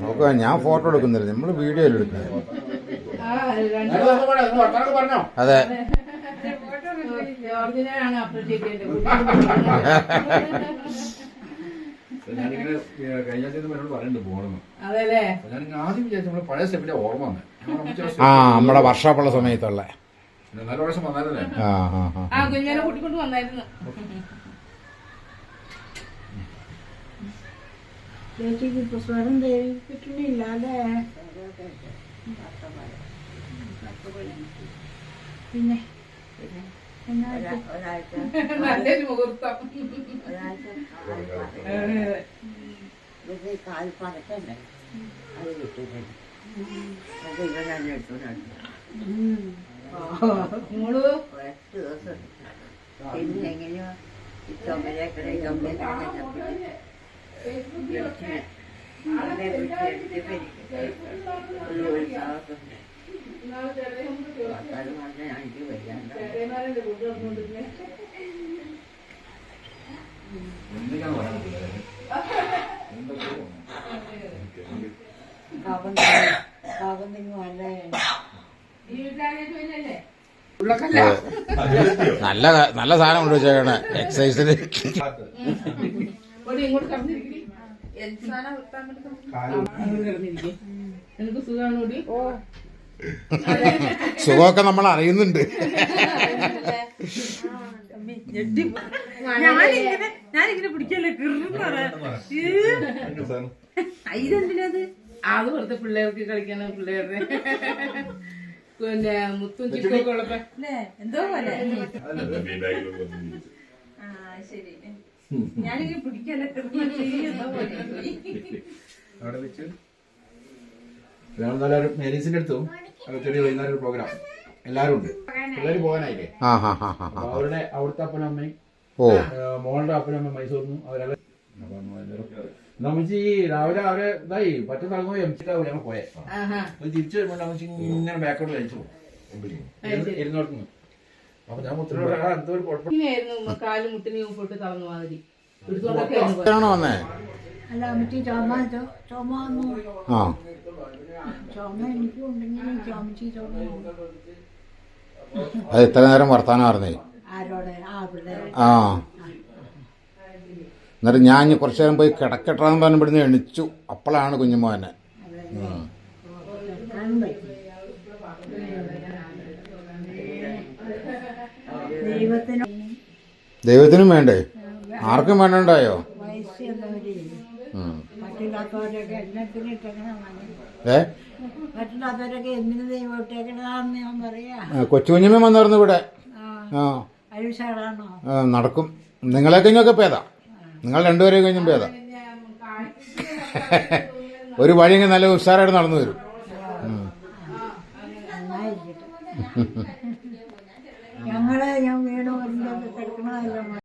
നോക്കുക, ഞാൻ ഫോട്ടോ എടുക്കുന്നില്ല, നമ്മൾ വീഡിയോയിൽ എടുക്കുന്നത്. അതെ. ഞാനിങ്ങനെ കഴിഞ്ഞ എന്നോട് പറയുന്നുണ്ട് പോകണമെന്ന്. ഞാൻ ആദ്യം വിചാരിച്ചു നമ്മള് പഴയ സ്റ്റെപ്പിന്റെ ഓർമ്മ വന്നേ. നമ്മുടെ വർഷാപ്പുള്ള സമയത്തുള്ള നല്ല പ്രാവശ്യം വന്നായിരുന്നല്ലേ. കൂട്ടിക്കൊണ്ട് വന്നായിരുന്നു. ചേച്ചിക്ക് ഇപ്പൊ സ്വരം കിട്ടുന്നില്ല അല്ലേ? പിന്നെ നല്ലൊരു മുഹൂർത്തം. കാൽ പടക്കണ്ടേ അത് കിട്ടുന്നില്ല. ദിവസം പിന്നെ എങ്ങനെയോ ചുമരക്കടെ എനിക്ക് വയ്യാണ്ട് നല്ല നല്ല സാധനം കൊണ്ട് വെച്ചേക്കണേ എക്സസൈസിന്. സുഖമൊക്കെ നമ്മൾ അറിയുന്നുണ്ട്. ഞാനിങ്ങനെ പിടിക്കല്ലേ ഇതെന്തിനത്? അത് വെറുതെ പിള്ളേർക്ക് കളിക്കാനോ പിള്ളേരുടെ പിന്നെ മുത്തും ചിക്കൊക്കെ ഉള്ളപ്പോ എന്തോ പോലെ. ശരി, ഞാനിങ്ങനെ പിടിക്കല്ലേ അവിടെ വെച്ച് എല്ലാവരും മേരീസിന്റെ അടുത്തും ചെറിയ വൈകുന്നേരം ഒരു പ്രോഗ്രാം എല്ലാരും ഉണ്ട്. പിള്ളേര് പോകാനായില്ലേ? അവരുടെ അവിടുത്തെ അപ്പനും അമ്മയും മോളുടെ അപ്പനും അമ്മയും മൈസൂർന്നും അവരെല്ലാം നമ്മച്ചി രാവിലെ അവരെ ഇതായി പറ്റുന്ന നടന്നു എംസിട്ടാവും ഞങ്ങൾ പോയെ. തിരിച്ചു വരുമ്പോൾ നമ്മച്ചി ഇങ്ങനെ ബാക്കോട്ട് കഴിച്ചു ഇരുന്നോട്ടുന്നു. അപ്പൊ ഞാൻ മുത്തിനോട് എന്തോ ഒരു കുഴപ്പമില്ലായിരുന്നു. കാലും മുട്ടിന് പോയിട്ട് തളർന്നു മാതിരി അല്ല അമ്മച്ചി ചുമ എനിക്കും ഉണ്ടെങ്കിലും ചുമച്ചി ചുമ അത് ഇത്ര നേരം വർത്താനം പറഞ്ഞേ. ആരോടെ? ആ, എന്നിട്ട് ഞാൻ കുറച്ചു നേരം പോയി കിടക്കട്ടെന്ന് പറഞ്ഞ് ഇവിടുന്ന് എണിച്ചു. അപ്പോഴാണ് കുഞ്ഞുമോനെ. ദൈവത്തിനും വേണ്ടേ, ആർക്കും വേണ്ടണ്ടായോ? കൊച്ചുകുഞ്ഞമ്മ വന്നിരുന്നു ഇവിടെ. നടക്കും. നിങ്ങളെ കഴിഞ്ഞൊക്കെ പേതാ, നിങ്ങൾ രണ്ടുപേരെ കഴിഞ്ഞും പേതാ. ഒരു വഴി ഇങ്ങനെ നല്ല ഉഷാറായിട്ട് നടന്നു വരും. ഞങ്ങളെ ഞാൻ വീട് കിടക്കണമല്ലോ.